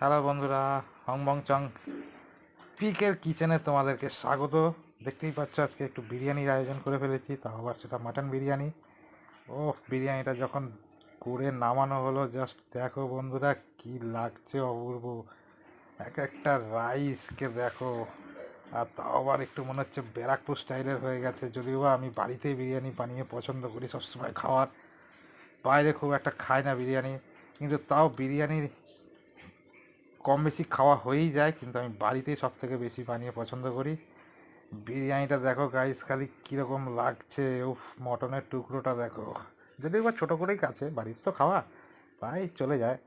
Hello বন্ধুরা, হংবং চং পিকের কিচেনে তোমাদেরকে স্বাগত। দেখতেই পাচ্ছ আজকে একটু বিরিয়ানির আয়োজন করে ফেলেছি, তাও আবার সেটা মাটন বিরিয়ানি। ও, বিরিয়ানিটা যখন করে নামানো হলো, জাস্ট দেখো বন্ধুরা কি লাগছে অপূর্ব। এক একটা রাইসকে দেখো, আর তাও আবার একটু মনে হচ্ছে ব্যারাকপুর স্টাইলের হয়ে গেছে। যদিও বা আমি বাড়িতেই বিরিয়ানি বানিয়ে পছন্দ করি সবসময় খাওয়ার, বাইরে খুব একটা খাই না বিরিয়ানি, কিন্তু তাও বিরিয়ানির কম বেশি খাওয়া হয়েই যায়, কিন্তু আমি বাড়িতেই সব থেকে বেশি বানিয়ে পছন্দ করি। বিরিয়ানিটা দেখো গাইস, খালি কীরকম লাগছে। উফ, মটনের টুকরোটা দেখো, যদিও বা ছোটো করেই কাছে, বাড়ির তো খাওয়া তাই চলে যায়।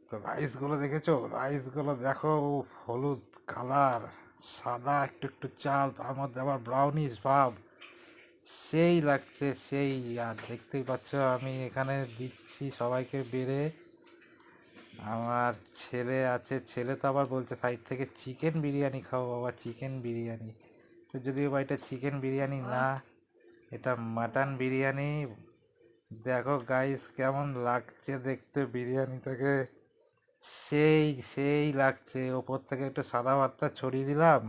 তো রাইসগুলো দেখেছো, রাইসগুলো দেখো, উফ, হলুদ কালার, সাদা একটু একটু চাল, তার মধ্যে আবার ব্রাউনিশ ভাব, সেই লাগছে সেই। আর দেখতেই পাচ্ছ আমি এখানে দিচ্ছি সবাইকে বেড়ে। আমার ছেলে আছে, ছেলে তো আবার বলছে সাইড থেকে চিকেন বিরিয়ানি খাও বাবা, চিকেন বিরিয়ানি। তো যদিও বা এটা চিকেন বিরিয়ানি না, এটা মাটন বিরিয়ানি। দেখো গাইস কেমন লাগছে দেখতে বিরিয়ানিটাকে, সেই সেই লাগছে। ওপর থেকে একটু সাদা ভাতটা ছড়িয়ে দিলাম।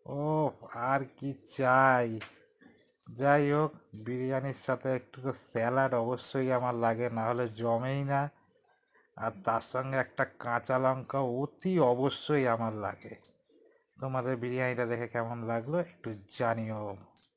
ও, আর কি চাই। যাই হোক, বিরিয়ানির সাথে একটু তো স্যালাড অবশ্যই আমার লাগে, না হলে জমেই না। আর তার সঙ্গে একটা কাঁচা লঙ্কা অতি অবশ্যই আমার লাগে। তোমাদের বিরিয়ানিটা দেখে কেমন লাগলো একটু জানিও।